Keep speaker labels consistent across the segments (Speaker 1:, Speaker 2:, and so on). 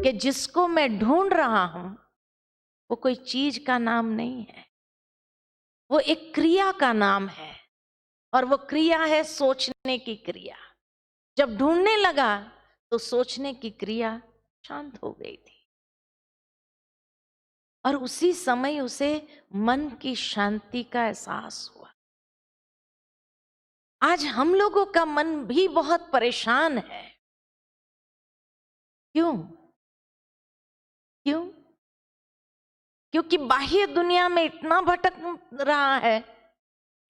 Speaker 1: कि जिसको मैं ढूंढ रहा हूं वो कोई चीज का नाम नहीं है, वो एक क्रिया का नाम है। और वो क्रिया है सोचने की क्रिया। जब ढूंढने लगा तो सोचने की क्रिया शांत हो गई थी और उसी समय उसे मन की शांति का एहसास हुआ। आज हम लोगों का मन भी बहुत परेशान है। क्यों? क्यों? क्योंकि बाह्य दुनिया में इतना भटक रहा है,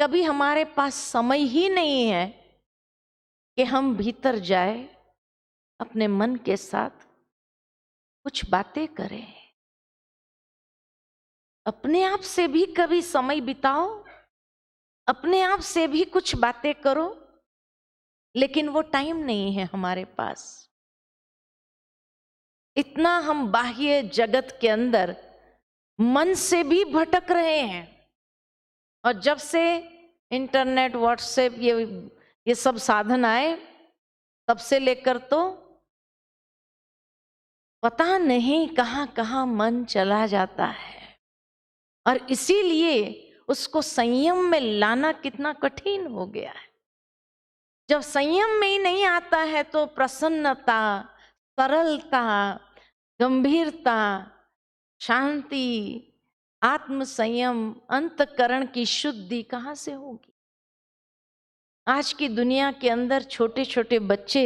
Speaker 1: कभी हमारे पास समय ही नहीं है कि हम भीतर जाए, अपने मन के साथ कुछ बातें करें। अपने आप से भी कभी समय बिताओ, अपने आप से भी कुछ बातें करो, लेकिन वो टाइम नहीं है हमारे पास। इतना हम बाह्य जगत के अंदर मन से भी भटक रहे हैं। और जब से इंटरनेट, व्हाट्सएप, ये सब साधन आए, तब से लेकर तो पता नहीं कहां कहां मन चला जाता है। और इसीलिए उसको संयम में लाना कितना कठिन हो गया है। जब संयम में ही नहीं आता है तो प्रसन्नता, सरलता, गंभीरता, शांति, आत्म संयम, अंतकरण की शुद्धि कहां से होगी? आज की दुनिया के अंदर छोटे छोटे बच्चे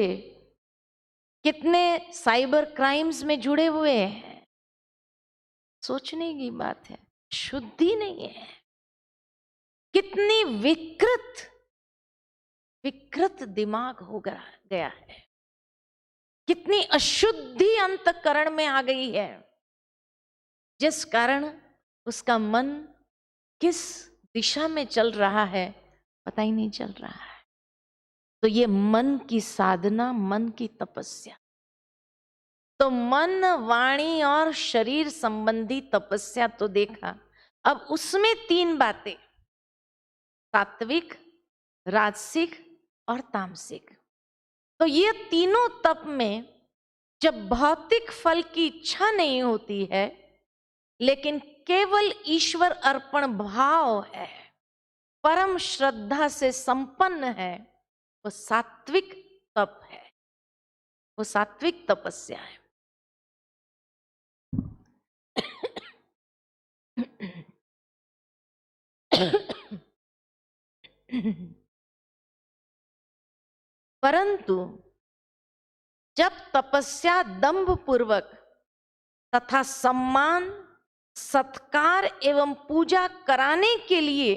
Speaker 1: कितने साइबर क्राइम्स में जुड़े हुए हैं। सोचने की बात है, शुद्धि नहीं है। कितनी विकृत दिमाग हो गया है, कितनी अशुद्धि अंतकरण में आ गई है, जिस कारण उसका मन किस दिशा में चल रहा है पता ही नहीं चल रहा है। तो ये मन की साधना, मन की तपस्या, तो मन, वाणी और शरीर संबंधी तपस्या तो देखा। अब उसमें 3 बातें, सात्विक, राजसिक और तामसिक। तो ये तीनों तप में जब भौतिक फल की इच्छा नहीं होती है, लेकिन केवल ईश्वर अर्पण भाव है, परम श्रद्धा से संपन्न है, वो सात्विक तप है, वो सात्विक तपस्या है। परंतु जब तपस्या दंभ पूर्वक तथा सम्मान, सत्कार एवं पूजा कराने के लिए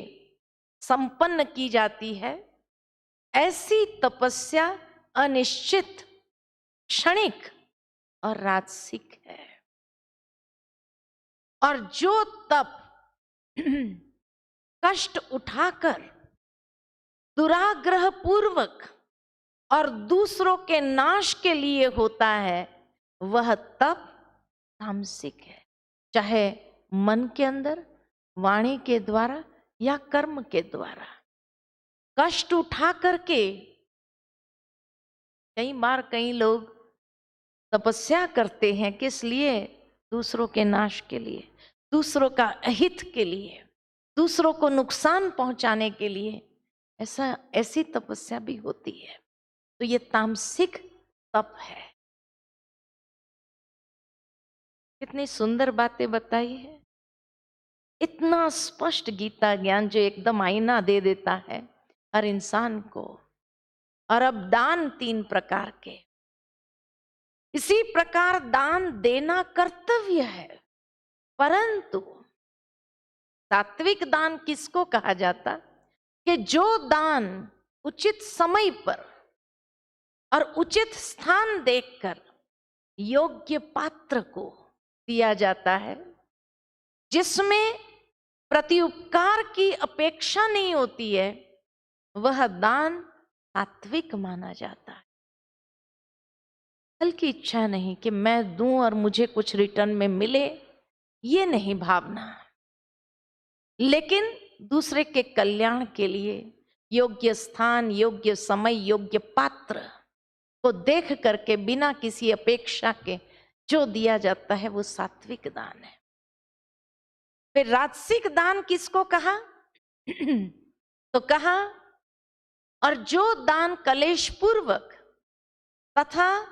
Speaker 1: संपन्न की जाती है, ऐसी तपस्या अनिश्चित, क्षणिक और राजसिक है। और जो तप कष्ट उठाकर दुराग्रह पूर्वक और दूसरों के नाश के लिए होता है, वह तप तामसिक है। चाहे मन के अंदर, वाणी के द्वारा या कर्म के द्वारा कष्ट उठा करके। कई बार कई लोग तपस्या करते हैं, किस लिए? दूसरों के नाश के लिए, दूसरों का अहित के लिए, दूसरों को नुकसान पहुंचाने के लिए। ऐसी तपस्या भी होती है। तो ये तामसिक तप है। कितनी सुंदर बातें बताई है, इतना स्पष्ट गीता ज्ञान जो एकदम आईना दे देता है हर इंसान को। और अब दान 3 प्रकार के। इसी प्रकार दान देना कर्तव्य है, परंतु सात्विक दान किसको कहा जाता? कि जो दान उचित समय पर और उचित स्थान देखकर योग्य पात्र को दिया जाता है, जिसमें प्रत्युपकार की अपेक्षा नहीं होती है, वह दान सात्विक माना जाता है। फल की इच्छा नहीं कि मैं दूं और मुझे कुछ रिटर्न में मिले, ये नहीं भावना, लेकिन दूसरे के कल्याण के लिए, योग्य स्थान, योग्य समय, योग्य पात्र को देख करके बिना किसी अपेक्षा के जो दिया जाता है वो सात्विक दान है। फिर राजसिक दान किसको कहा? तो कहा, और जो दान कलेश पूर्वक तथा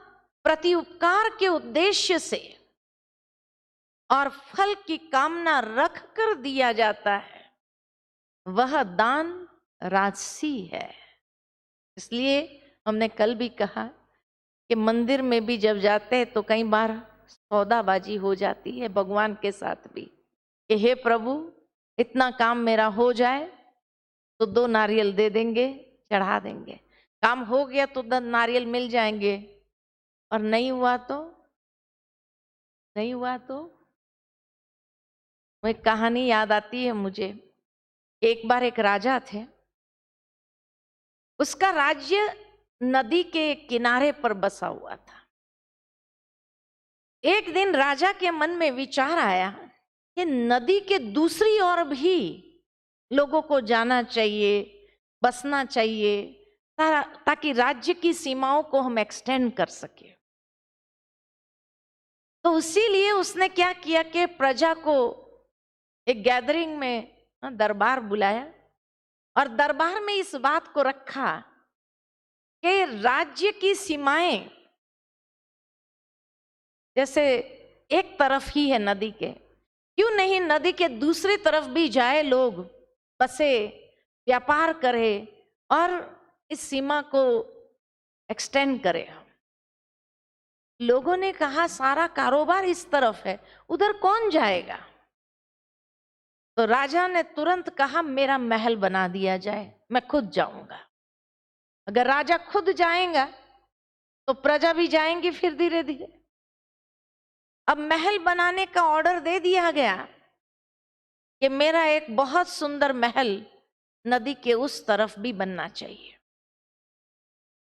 Speaker 1: प्रति उपकार के उद्देश्य से और फल की कामना रख कर दिया जाता है वह दान राजसी है। इसलिए हमने कल भी कहा कि मंदिर में भी जब जाते हैं तो कई बार सौदाबाजी हो जाती है भगवान के साथ भी कि हे प्रभु इतना काम मेरा हो जाए तो 2 नारियल दे देंगे, चढ़ा देंगे। काम हो गया तो 10 नारियल मिल जाएंगे, और नहीं हुआ तो वो एक कहानी याद आती है मुझे। एक बार एक राजा थे, उसका राज्य नदी के किनारे पर बसा हुआ था। एक दिन राजा के मन में विचार आया कि नदी के दूसरी ओर भी लोगों को जाना चाहिए, बसना चाहिए, ताकि राज्य की सीमाओं को हम एक्सटेंड कर सके। तो इसीलिए उसने क्या किया कि प्रजा को एक गैदरिंग में दरबार बुलाया और दरबार में इस बात को रखा कि राज्य की सीमाएं जैसे एक तरफ ही है नदी के, क्यों नहीं नदी के दूसरी तरफ भी जाए, लोग बसे, व्यापार करे और इस सीमा को एक्सटेंड करे। लोगों ने कहा सारा कारोबार इस तरफ है, उधर कौन जाएगा? तो राजा ने तुरंत कहा मेरा महल बना दिया जाए, मैं खुद जाऊंगा। अगर राजा खुद जाएगा तो प्रजा भी जाएंगी फिर धीरे धीरे। अब महल बनाने का ऑर्डर दे दिया गया कि मेरा एक बहुत सुंदर महल नदी के उस तरफ भी बनना चाहिए।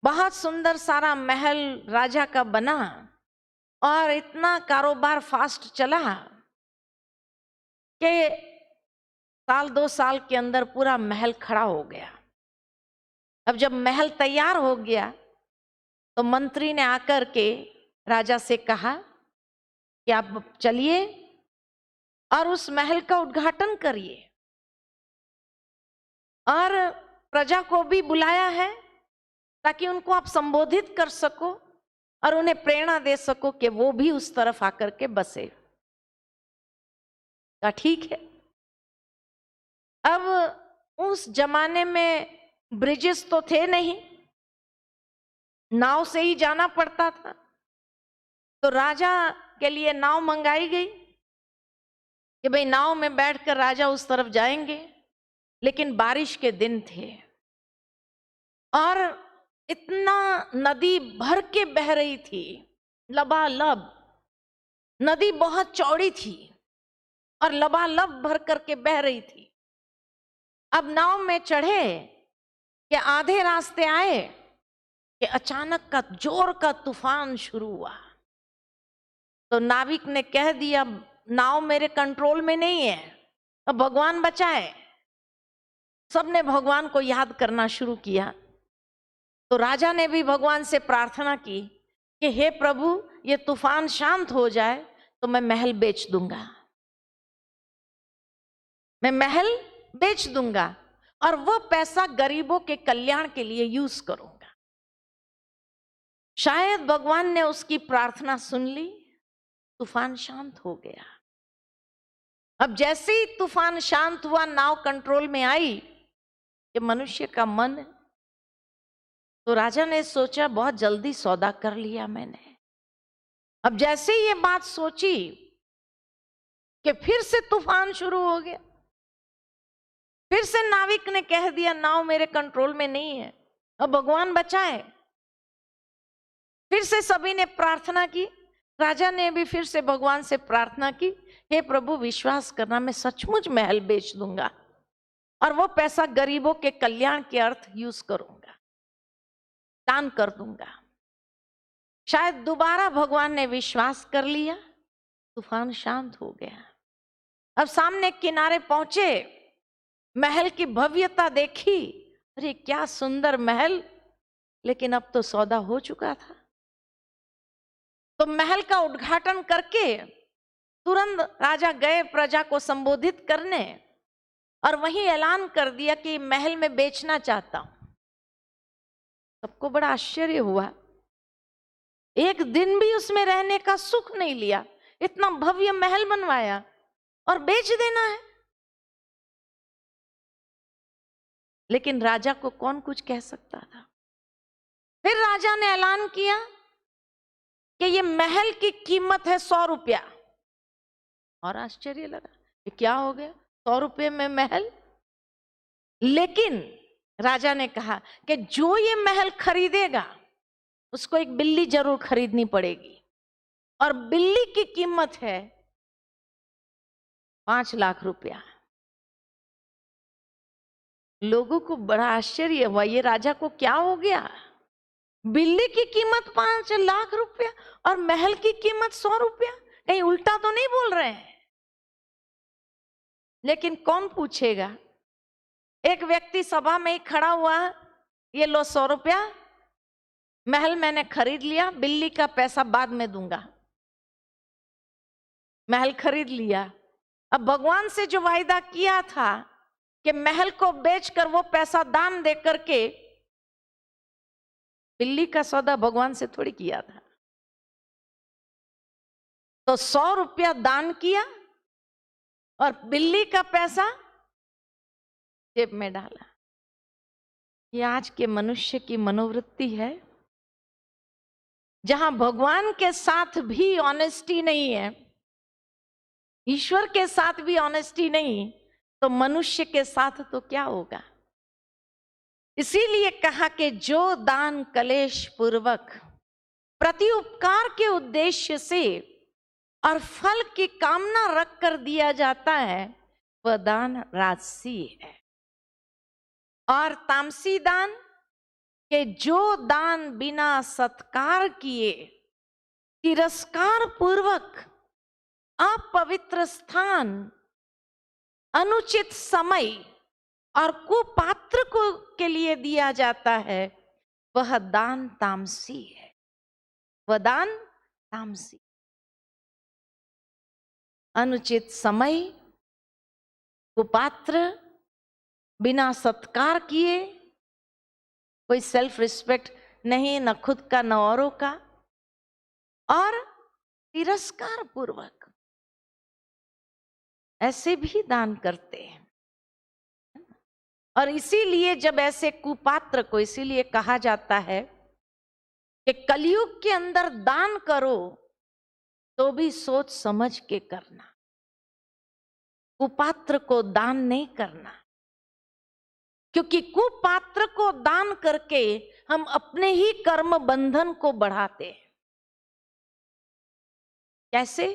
Speaker 1: बहुत सुंदर सारा महल राजा का बना और इतना कारोबार फास्ट चला कि 1-2 साल के अंदर पूरा महल खड़ा हो गया। अब जब महल तैयार हो गया तो मंत्री ने आकर के राजा से कहा कि आप चलिए और उस महल का उद्घाटन करिए, और प्रजा को भी बुलाया है ताकि उनको आप संबोधित कर सको और उन्हें प्रेरणा दे सको कि वो भी उस तरफ आकर के बसे। का ठीक है। अब उस जमाने में ब्रिजेस तो थे नहीं, नाव से ही जाना पड़ता था। तो राजा के लिए नाव मंगाई गई कि भाई नाव में बैठकर राजा उस तरफ जाएंगे। लेकिन बारिश के दिन थे और इतना नदी भर के बह रही थी, लबालब। नदी बहुत चौड़ी थी और लबालब भर करके बह रही थी। अब नाव में चढ़े कि आधे रास्ते आए कि अचानक का जोर का तूफान शुरू हुआ। तो नाविक ने कह दिया नाव मेरे कंट्रोल में नहीं है, अब भगवान बचाए। सबने भगवान को याद करना शुरू किया। तो राजा ने भी भगवान से प्रार्थना की कि हे प्रभु ये तूफान शांत हो जाए तो मैं महल बेच दूंगा, मैं महल बेच दूंगा और वो पैसा गरीबों के कल्याण के लिए यूज करूंगा। शायद भगवान ने उसकी प्रार्थना सुन ली, तूफान शांत हो गया। अब जैसे ही तूफान शांत हुआ, नाव कंट्रोल में आई कि मनुष्य का मन, तो राजा ने सोचा बहुत जल्दी सौदा कर लिया मैंने। अब जैसे ही ये बात सोची कि फिर से तूफान शुरू हो गया, फिर से नाविक ने कह दिया नाव मेरे कंट्रोल में नहीं है, अब भगवान बचाए। फिर से सभी ने प्रार्थना की, राजा ने भी फिर से भगवान से प्रार्थना की, हे प्रभु विश्वास करना मैं सचमुच महल बेच दूंगा और वो पैसा गरीबों के कल्याण के अर्थ यूज करूंगा, दान कर दूंगा। शायद दोबारा भगवान ने विश्वास कर लिया, तूफान शांत हो गया। अब सामने किनारे पहुंचे, महल की भव्यता देखी अरे क्या सुंदर महल, लेकिन अब तो सौदा हो चुका था। तो महल का उद्घाटन करके तुरंत राजा गए प्रजा को संबोधित करने, और वहीं ऐलान कर दिया कि महल में बेचना चाहता हूं। सबको बड़ा आश्चर्य हुआ, एक दिन भी उसमें रहने का सुख नहीं लिया, इतना भव्य महल बनवाया और बेच देना है। लेकिन राजा को कौन कुछ कह सकता था। फिर राजा ने ऐलान किया कि ये महल की कीमत है 100 रुपया। और आश्चर्य लगा, ये क्या हो गया, 100 रुपये में महल। लेकिन राजा ने कहा कि जो ये महल खरीदेगा उसको एक बिल्ली जरूर खरीदनी पड़ेगी, और बिल्ली की कीमत है 5 लाख रुपया। लोगों को बड़ा आश्चर्य हुआ, ये राजा को क्या हो गया, बिल्ली की कीमत 5 लाख रुपया और महल की कीमत 100 रुपया, कहीं उल्टा तो नहीं बोल रहे हैं। लेकिन कौन पूछेगा। एक व्यक्ति सभा में ही खड़ा हुआ, ये लो 100 रुपया, महल मैंने खरीद लिया, बिल्ली का पैसा बाद में दूंगा। महल खरीद लिया। अब भगवान से जो वायदा किया था कि महल को बेचकर वो पैसा दान दे करके, बिल्ली का सौदा भगवान से थोड़ी किया था। तो 100 रुपया दान किया और बिल्ली का पैसा जेब में डाला। ये आज के मनुष्य की मनोवृत्ति है, जहां भगवान के साथ भी ऑनेस्टी नहीं है, ईश्वर के साथ भी ऑनेस्टी नहीं, तो मनुष्य के साथ तो क्या होगा। इसीलिए कहा कि जो दान कलेश पूर्वक प्रति उपकार के उद्देश्य से और फल की कामना रख कर दिया जाता है, वह दान राजसी है। और तामसी दान के जो दान बिना सत्कार किए, तिरस्कार पूर्वक अपवित्र स्थान, अनुचित समय और कुपात्र को के लिए दिया जाता है, वह दान तामसी है। वह दान तामसी। अनुचित समय, कुपात्र, बिना सत्कार किए, कोई सेल्फ रिस्पेक्ट नहीं, न खुद का न औरों का, और तिरस्कार पूर्वक, ऐसे भी दान करते हैं। और इसीलिए जब ऐसे कुपात्र को, इसीलिए कहा जाता है कि कलयुग के अंदर दान करो तो भी सोच समझ के करना, कुपात्र को दान नहीं करना। क्योंकि कुपात्र को दान करके हम अपने ही कर्म बंधन को बढ़ाते हैं। कैसे?